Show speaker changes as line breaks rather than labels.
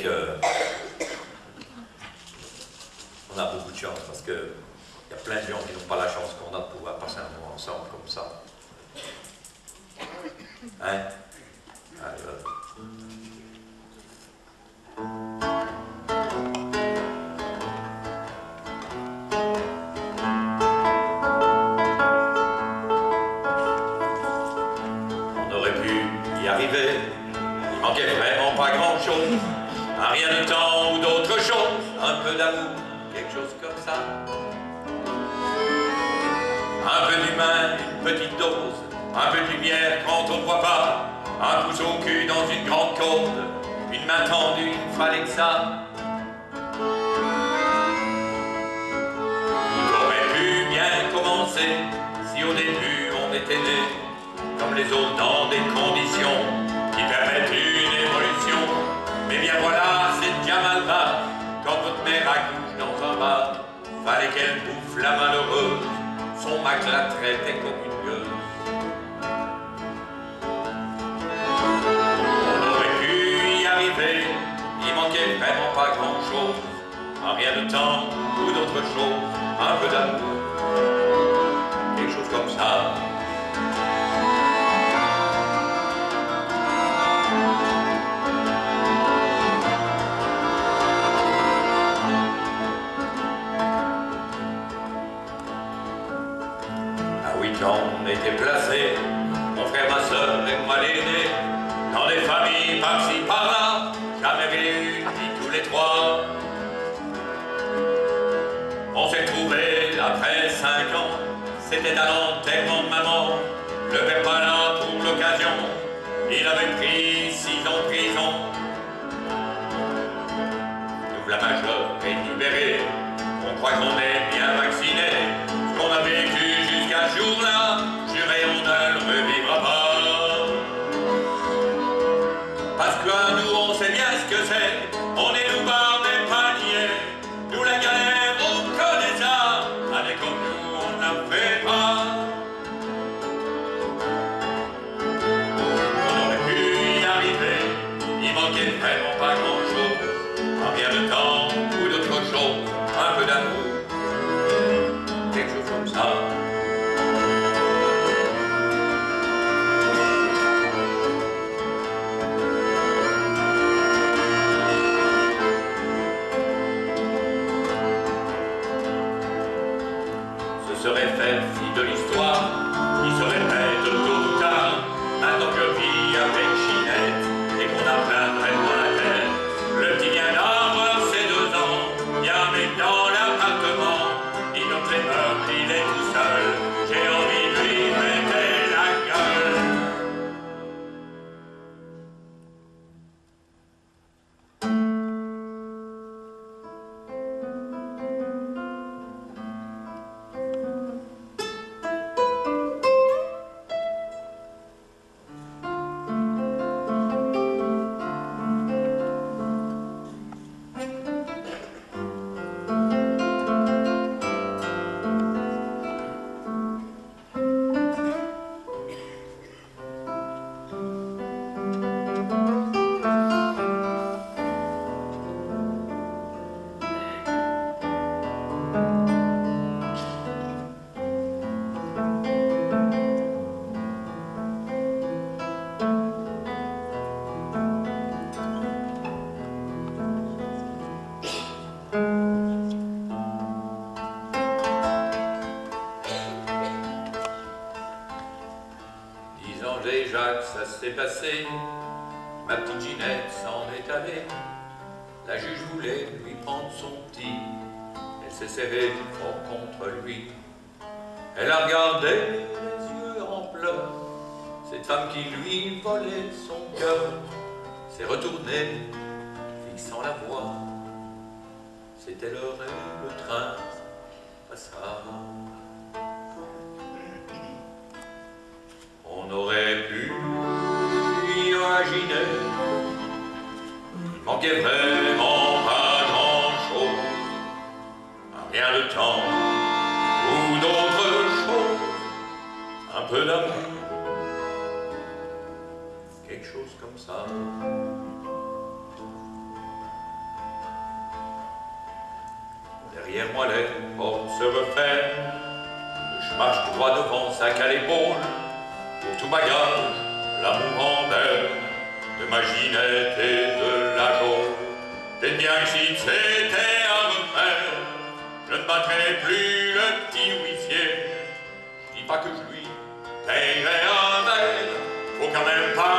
que on a beaucoup de chance parce que il y a plein de gens qui n'ont pas la chance qu'on a de pouvoir passer un moment ensemble comme ça. Hein? Allez, voilà. On aurait pu y arriver, il manquait vraiment pas grand-chose, un rien de temps ou d'autre chose, un peu d'amour, quelque chose comme ça. Un peu d'humain, une petite dose, un peu de lumière quand on ne voit pas, un pouce au cul dans une grande côte, une main tendue, il fallait que ça. Tout aurait pu bien commencer si au début on était nés comme les autres dans des conditions qui permettent une évolution. Mais bien voilà, c'est déjà mal bas quand votre mère accouche dans un bar, fallait qu'elle bouffe la malheureuse. Son Mac la traitait comme une gueuse. On aurait pu y arriver, il manquait vraiment pas grand-chose, un rien de temps ou d'autre chose, un peu d'amour, quelque chose comme ça. On était placés, mon frère, ma soeur et moi l'aîné, dans des familles par-ci par-là, jamais réunis tous les trois. On s'est retrouvés après 5 ans, c'était à l'enterrement de maman, le père pas là pour l'occasion, il avait pris 6 ans de prison. Nous la majeure et libérée, on croit qu'on est bien vaccinés, ce qu'on a vécu jusqu'à ce jour-là, juré on ne le revivra pas. Parce que nous on sait bien ce que c'est, on est nous barres des paniers, nous la galère on connaît ça, allez comme nous on ne la fait pas. On aurait pu y arriver, il manquait vraiment pas grand-chose, un rien de temps ou d'autre chose, un peu d'amour, quelque chose comme ça. Ce serait fait si de l'histoire qui se répète tôt ou tard, maintenant que je vis avec Ginette et qu'on a plein de rêves dans la tête. Le petit vient d'avoir ses 2 ans, bien mais dans l'appartement, il note les meubles, il est tout seul, j'ai envie de lui mettre la gueule. Déjà que ça s'est passé, ma petite Ginette s'en est allée. La juge voulait lui prendre son petit, elle s'est serrée fort contre lui. Elle a regardé les yeux en pleurs, cette femme qui lui volait son cœur s'est retournée, fixant la voie. C'était l'heure et le train passa. On aurait pu imaginer, il manquait vraiment pas grand-chose, un rien de temps ou d'autre chose, un peu d'amour, quelque chose comme ça. Derrière moi les portes se referment. Je marche tout droit devant, sac à l'épaule. Pour tout bagage, l'amour en berne de ma Ginette et de la Gaule. Peut-être bien que si c'était à refaire, je ne battrais plus le petit huissier. Je dis pas que je lui paierais un verre, faut quand même pas